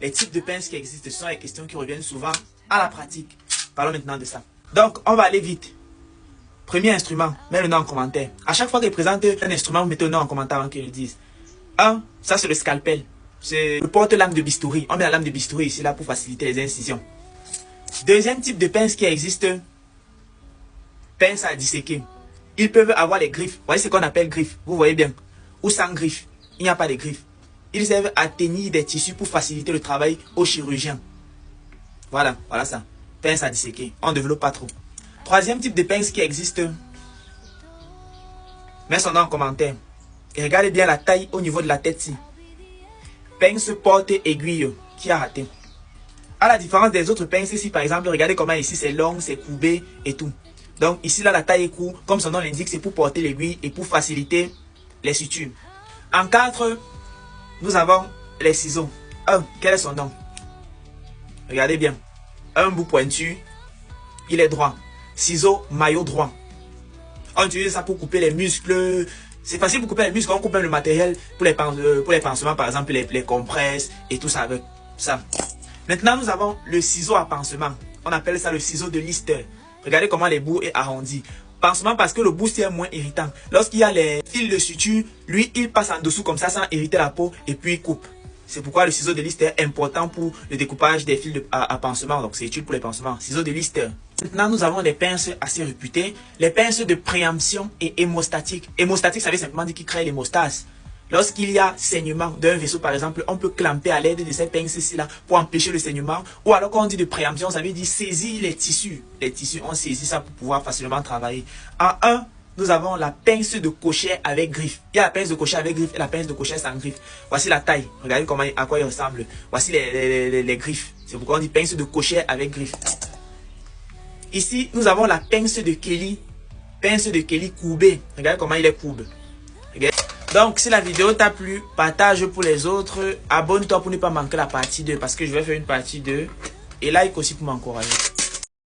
Les types de pinces qui existent, ce sont les questions qui reviennent souvent à la pratique. Parlons maintenant de ça. Donc, on va aller vite. Premier instrument, mets le nom en commentaire. À chaque fois qu'il présente un instrument, vous mettez le nom en commentaire avant qu'il le dise. Ça c'est le scalpel. C'est le porte-lame de bistouri. On met la lame de bistouri ici là pour faciliter les incisions. Deuxième type de pince qui existe, pince à disséquer. Ils peuvent avoir les griffes. Vous voyez ce qu'on appelle griffes. Vous voyez bien. Ou sans griffes. Il n'y a pas de griffes. Ils servent à tenir des tissus pour faciliter le travail aux chirurgiens. Voilà ça. Pince à disséquer. On ne développe pas trop. Troisième type de pince qui existe. Mets son nom en commentaire. Et regardez bien la taille au niveau de la tête. Pince porte-aiguille qui a raté. À la différence des autres pinces ici, par exemple, regardez comment ici c'est long, c'est courbé et tout. Donc ici là la taille est courte, comme son nom l'indique, c'est pour porter l'aiguille et pour faciliter les sutures. En 4, nous avons les ciseaux. Quel est son nom? Regardez bien. Un bout pointu, il est droit. Ciseau, maillot droit. On utilise ça pour couper les muscles. C'est facile pour couper les muscles. On coupe même le matériel pour les pansements, par exemple les compresses et tout ça avec ça. Maintenant, nous avons le ciseau à pansement. On appelle ça le ciseau de Lister. Regardez comment les bouts est arrondi. Pansement parce que le bout est moins irritant. Lorsqu'il y a les fils de suture, lui, il passe en dessous comme ça sans irriter la peau et puis il coupe. C'est pourquoi le ciseau de Lister est important pour le découpage des fils à pansement. Donc, c'est utile pour les pansements. Ciseau de Lister. Maintenant, nous avons des pinces assez réputées. Les pinces de préemption et hémostatique. Hémostatique, ça veut simplement dire qu'il crée l'hémostase. Lorsqu'il y a saignement d'un vaisseau, par exemple, on peut clamper à l'aide de ces pinces-ci-là pour empêcher le saignement. Ou alors, quand on dit de préemption, ça veut dire saisir les tissus. Les tissus, on saisit ça pour pouvoir facilement travailler. En 1, nous avons la pince de cocher avec griffe. Il y a la pince de cocher avec griffe et la pince de cocher sans griffe. Voici la taille. Regardez à quoi il ressemble. Voici les griffes. C'est pourquoi on dit pince de cocher avec griffe. Ici, nous avons la pince de Kelly. Pince de Kelly courbée. Regardez comment il est courbe. Regardez. Donc, si la vidéo t'a plu, partage pour les autres. Abonne-toi pour ne pas manquer la partie 2 parce que je vais faire une partie 2. Et like aussi pour m'encourager.